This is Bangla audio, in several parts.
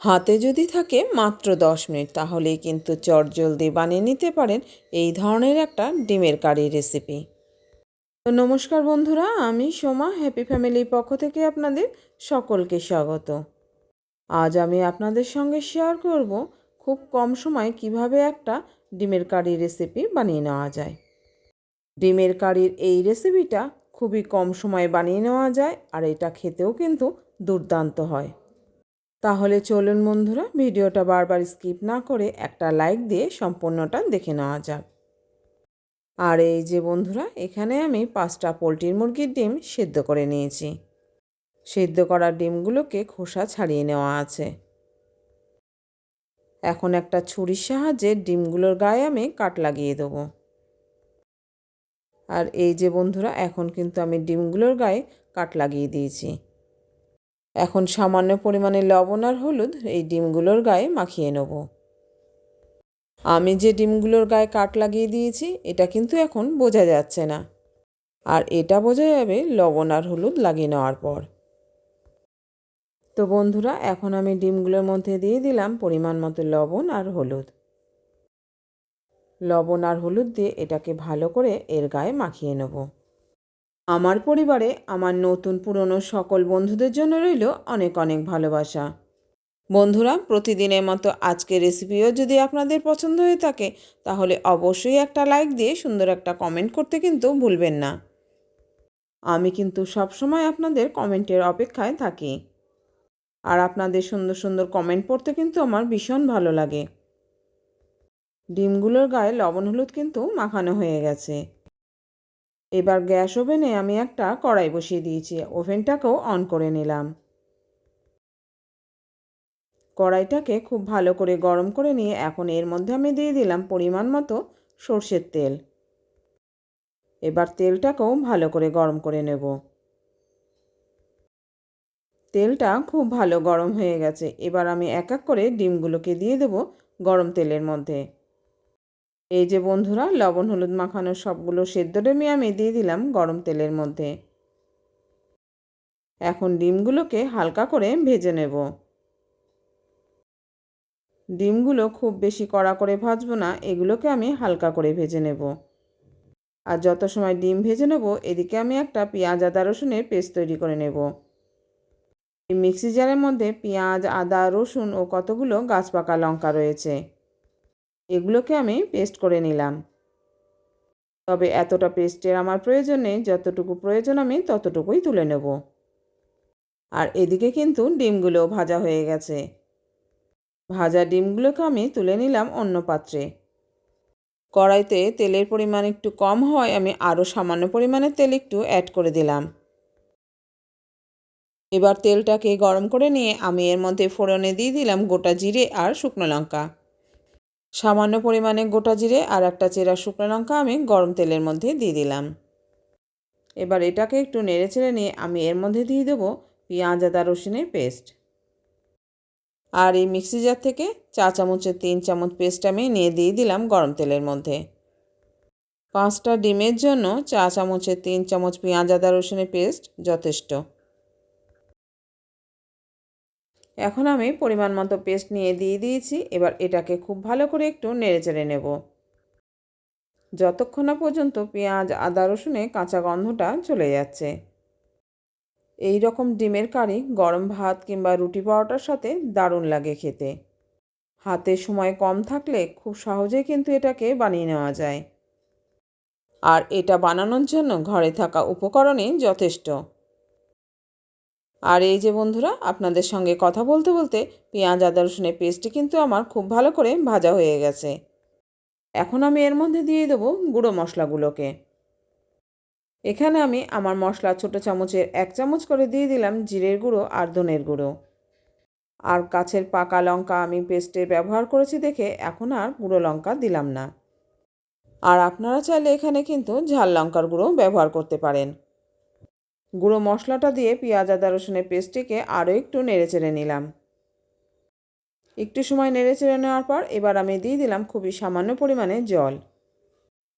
হাতে যদি থাকে মাত্র 10 মিনিট তাহলেই কিন্তু চটজলদি বানিয়ে নিতে পারেন এই ধরনের একটা ডিমের কারি রেসিপি। তো নমস্কার বন্ধুরা, আমি সোমা হ্যাপি ফ্যামিলির পক্ষ থেকে আপনাদের সকলকে স্বাগত। আজ আমি আপনাদের সঙ্গে শেয়ার করব খুব কম সময়ে কিভাবে একটা ডিমের কারি রেসিপি বানিয়ে নেওয়া যায়। ডিমের কারির এই রেসিপিটা খুবই কম সময়ে বানিয়ে নেওয়া যায় আর এটা খেতেও কিন্তু দুর্দান্ত হয়। তাহলে চলুন বন্ধুরা, ভিডিওটা বারবার স্কিপ না করে একটা লাইক দিয়ে সম্পূর্ণটা দেখে নেওয়া যাক। আর এই যে বন্ধুরা, এখানে আমি 5টা পোলট্রির মুরগির ডিম সেদ্ধ করে নিয়েছি। সেদ্ধ করা ডিমগুলোকে খোসা ছাড়িয়ে নেওয়া আছে। এখন একটা ছুরির সাহায্যে ডিমগুলোর গায়ে আমি কাট লাগিয়ে দেবো। আর এই যে বন্ধুরা, এখন কিন্তু আমি ডিমগুলোর গায়ে কাট লাগিয়ে দিয়েছি। এখন সামান্য পরিমাণে লবণ আর হলুদ এই ডিমগুলোর গায়ে মাখিয়ে নেব। আমি যে ডিমগুলোর গায়ে কাট লাগিয়ে দিয়েছি এটা কিন্তু এখন বোঝা যাচ্ছে না, আর এটা বোঝা যাবে লবণ আর হলুদ লাগিয়ে নেওয়ার পর। তো বন্ধুরা, এখন আমি ডিমগুলোর মধ্যে দিয়ে দিলাম পরিমাণ মতো লবণ আর হলুদ। লবণ আর হলুদ দিয়ে এটাকে ভালো করে এর গায়ে মাখিয়ে নেব। আমার পরিবারে আমার নতুন পুরনো সকল বন্ধুদের জন্য রইল অনেক অনেক ভালোবাসা। বন্ধুরা, প্রতিদিনের মতো আজকের রেসিপিও যদি আপনাদের পছন্দ হয়ে থাকে তাহলে অবশ্যই একটা লাইক দিয়ে সুন্দর একটা কমেন্ট করতে কিন্তু ভুলবেন না। আমি কিন্তু সবসময় আপনাদের কমেন্টের অপেক্ষায় থাকি, আর আপনাদের সুন্দর সুন্দর কমেন্ট পড়তে কিন্তু আমার ভীষণ ভালো লাগে। ডিমগুলোর গায়ে লবণ হলুদ কিন্তু মাখানো হয়ে গেছে। এবার গ্যাস ওভেনে আমি একটা কড়াই বসিয়ে দিয়েছি, ওভেনটাকেও অন করে নিলাম। কড়াইটাকে খুব ভালো করে গরম করে নিয়ে এখন এর মধ্যে আমি দিয়ে দিলাম পরিমাণ মতো সর্ষের তেল। এবার তেলটাকেও ভালো করে গরম করে নেব। তেলটা খুব ভালো গরম হয়ে গেছে। এবার আমি এক এক করে ডিমগুলোকে দিয়ে দেব গরম তেলের মধ্যে। এই যে বন্ধুরা, লবণ হলুদ মাখানো সবগুলো সেদ্ধ ডিমই আমি দিয়ে দিলাম গরম তেলের মধ্যে। এখন ডিমগুলোকে হালকা করে ভেজে নেব। ডিমগুলো খুব বেশি কড়া করে ভাজবো না, এগুলোকে আমি হালকা করে ভেজে নেব। আর যত সময় ডিম ভেজে নেব এদিকে আমি একটা পেঁয়াজ আদা রসুনের পেস্ট তৈরি করে নেব। এই মিক্সি জারের মধ্যে পেঁয়াজ আদা রসুন ও কতগুলো গাছপাকা লঙ্কা রয়েছে, এগুলোকে আমি পেস্ট করে নিলাম। তবে এতটা পেস্টের আমার প্রয়োজন নেই, যতটুকু প্রয়োজন আমি ততটুকুই তুলে নেব। আর এদিকে কিন্তু ডিমগুলোও ভাজা হয়ে গেছে। ভাজা ডিমগুলোকে আমি তুলে নিলাম অন্য পাত্রে। কড়াইতে তেলের পরিমাণ একটু কম হওয়ায় আমি আরও সামান্য পরিমাণে তেল একটু অ্যাড করে দিলাম। এবার তেলটাকে গরম করে নিয়ে আমি এর মধ্যে ফোড়নে দিয়ে দিলাম গোটা জিরে আর শুকনো লঙ্কা। সামান্য পরিমাণে গোটা জিরে আর একটা চেরা শুকনো লঙ্কা আমি গরম তেলের মধ্যে দিয়ে দিলাম। এবার এটাকে একটু নেড়েচেড়ে নিয়ে আমি এর মধ্যে দিয়ে দেবো পেঁয়াজ আদা রসুনের পেস্ট। আর এই মিক্সি জার থেকে 4 চামচের 3 চামচ পেস্ট আমি নিয়ে দিয়ে দিলাম গরম তেলের মধ্যে। 5টা ডিমের জন্য 4 চামচের 3 চামচ পেঁয়াজ আদা রসুনের পেস্ট যথেষ্ট। এখন আমি পরিমাণ মতো পেস্ট নিয়ে দিয়ে দিয়েছি। এবার এটাকে খুব ভালো করে একটু নেড়েচেড়ে নেব, যতক্ষণ না পর্যন্ত পেঁয়াজ আদা রসুনে কাঁচা গন্ধটা চলে যাচ্ছে। এই রকম ডিমের কারি গরম ভাত কিংবা রুটি পরোটার সাথে দারুণ লাগে খেতে। হাতে সময় কম থাকলে খুব সহজেই কিন্তু এটাকে বানিয়ে নেওয়া যায়। আর এটা বানানোর জন্য ঘরে থাকা উপকরণই যথেষ্ট। আর এই যে বন্ধুরা, আপনাদের সঙ্গে কথা বলতে বলতে পেঁয়াজ আদা রসুনের পেস্টটি কিন্তু আমার খুব ভালো করে ভাজা হয়ে গেছে। এখন আমি এর মধ্যে দিয়ে দেবো গুঁড়ো মশলাগুলোকে। এখানে আমি আমার মশলা ছোটো চামচের 1 চামচ করে দিয়ে দিলাম জিরের গুঁড়ো আর ধনের গুঁড়ো। আর গাছের পাকা লঙ্কা আমি পেস্টে ব্যবহার করেছি দেখে এখন আর গুঁড়ো লঙ্কা দিলাম না। আর আপনারা চাইলে এখানে কিন্তু ঝাল লঙ্কার গুঁড়ো ব্যবহার করতে পারেন। গুঁড়ো মশলাটা দিয়ে পেঁয়াজ আদা রসুনের পেস্টটিকে আরও একটু নেড়েচেড়ে নিলাম। একটু সময় নেড়েচেড়ে নেওয়ার পর এবার আমি দিয়ে দিলাম খুবই সামান্য পরিমাণে জল।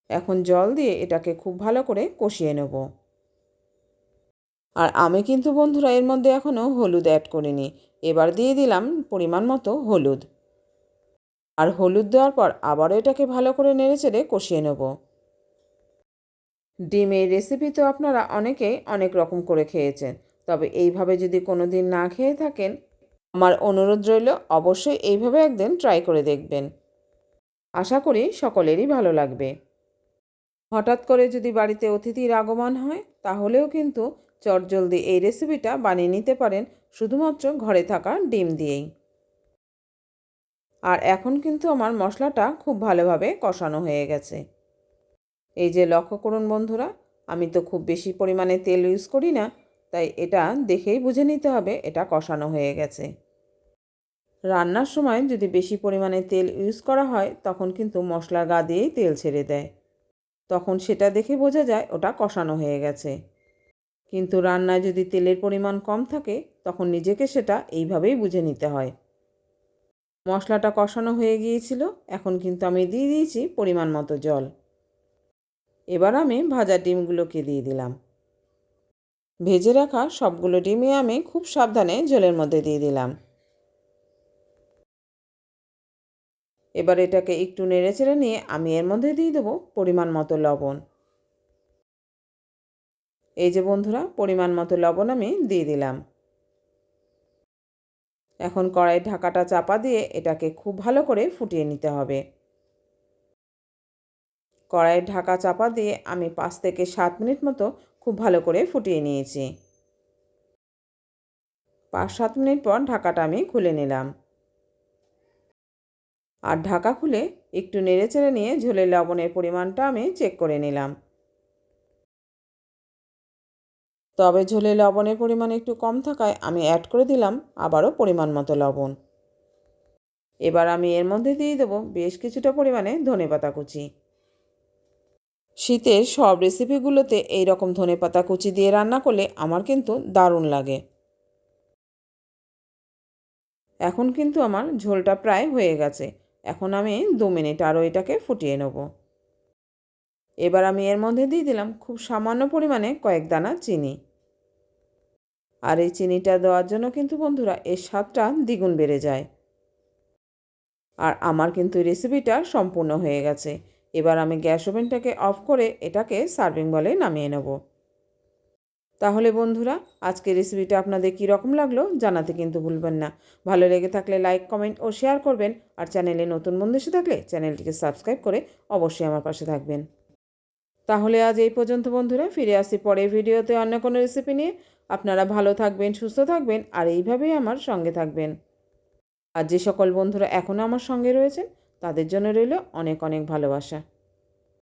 এখন জল দিয়ে এটাকে খুব ভালো করে কষিয়ে নেব। আর আমি কিন্তু বন্ধুরা এর মধ্যে এখনও হলুদ অ্যাড করিনি। এবার দিয়ে দিলাম পরিমাণ মতো হলুদ। আর হলুদ দেওয়ার পর আবারও এটাকে ভালো করে নেড়েচেড়ে কষিয়ে নেব। ডিমের রেসিপি তো আপনারা অনেকেই অনেক রকম করে খেয়েছেন, তবে এইভাবে যদি কোনো দিন না খেয়ে থাকেন, আমার অনুরোধ রইল অবশ্যই এইভাবে একদিন ট্রাই করে দেখবেন। আশা করি সকলেরই ভালো লাগবে। হঠাৎ করে যদি বাড়িতে অতিথির আগমন হয়, তাহলেও কিন্তু চটজলদি এই রেসিপিটা বানিয়ে নিতে পারেন শুধুমাত্র ঘরে থাকা ডিম দিয়েই। আর এখন কিন্তু আমার মশলাটা খুব ভালোভাবে কষানো হয়ে গেছে। এই যে লক্ষ্য করুন বন্ধুরা, আমি তো খুব বেশি পরিমাণে তেল ইউজ করি না, তাই এটা দেখেই বুঝে নিতে হবে এটা কষানো হয়ে গেছে। রান্নার সময় যদি বেশি পরিমাণে তেল ইউজ করা হয়, তখন কিন্তু মশলার গা দিয়েই তেল ছেড়ে দেয়। তখন সেটা দেখে বোঝা যায় ওটা কষানো হয়ে গেছে। কিন্তু রান্নায় যদি তেলের পরিমাণ কম থাকে, তখন নিজেকে সেটা এইভাবেই বুঝে নিতে হয়। মশলাটা কষানো হয়ে গিয়েছিল, এখন কিন্তু আমি দিয়ে দিয়েছি পরিমাণ মতো জল। এবার আমি ভাজা ডিমগুলোকে দিয়ে দিলাম। ভেজে রাখা সবগুলো ডিমই আমি খুব সাবধানে জলের মধ্যে দিয়ে দিলাম। এবার এটাকে একটু নেড়েচেড়ে নিয়ে আমি এর মধ্যে দিয়ে দেবো পরিমাণ মতো লবণ। এই যে বন্ধুরা, পরিমাণ মতো লবণ আমি দিয়ে দিলাম। এখন কড়াইয়ের ঢাকাটা চাপা দিয়ে এটাকে খুব ভালো করে ফুটিয়ে নিতে হবে। কড়াইয়ের ঢাকা চাপা দিয়ে আমি 5 থেকে 7 মিনিট মতো খুব ভালো করে ফুটিয়ে নিয়েছি। 5-7 মিনিট পর ঢাকাটা আমি খুলে নিলাম। আর ঢাকা খুলে একটু নেড়েচেড়ে নিয়ে ঝোলের লবণের পরিমাণটা আমি চেক করে নিলাম। তবে ঝোলে লবণের পরিমাণ একটু কম থাকায় আমি অ্যাড করে দিলাম আবারও পরিমাণ মতো লবণ। এবার আমি এর মধ্যে দিয়ে দেবো বেশ কিছুটা পরিমাণে ধনেপাতা কুচি। শীতের সব রেসিপিগুলোতে এই রকম ধনেপাতা কুচি দিয়ে রান্না করলে আমার কিন্তু দারুণ লাগে। এখন কিন্তু আমার ঝোলটা প্রায় হয়ে গেছে। এখন আমি 2 মিনিট আরও এটাকে ফুটিয়ে নেব। এবার আমি এর মধ্যে দিয়ে দিলাম খুব সামান্য পরিমাণে কয়েক দানা চিনি। আর এই চিনিটা দেওয়ার জন্য কিন্তু বন্ধুরা এর স্বাদটা দ্বিগুণ বেড়ে যায়। আর আমার কিন্তু রেসিপিটা সম্পূর্ণ হয়ে গেছে। এবার আমি গ্যাস ওভেনটাকে অফ করে এটাকে সার্ভিং বলে নামিয়ে নেব। তাহলে বন্ধুরা, আজকের রেসিপিটা আপনাদের কী রকম লাগলো জানাতে কিন্তু ভুলবেন না। ভালো লেগে থাকলে লাইক, কমেন্ট ও শেয়ার করবেন। আর চ্যানেলে নতুন বন্ধু এসে থাকলে চ্যানেলটিকে সাবস্ক্রাইব করে অবশ্যই আমার পাশে থাকবেন। তাহলে আজ এই পর্যন্ত বন্ধুরা, ফিরে আসি পরের ভিডিওতে অন্য কোনো রেসিপি নিয়ে। আপনারা ভালো থাকবেন, সুস্থ থাকবেন আর এইভাবেই আমার সঙ্গে থাকবেন। আর যে সকল বন্ধুরা এখনও আমার সঙ্গে রয়েছেন, তাদের জন্য রইল অনেক অনেক ভালোবাসা।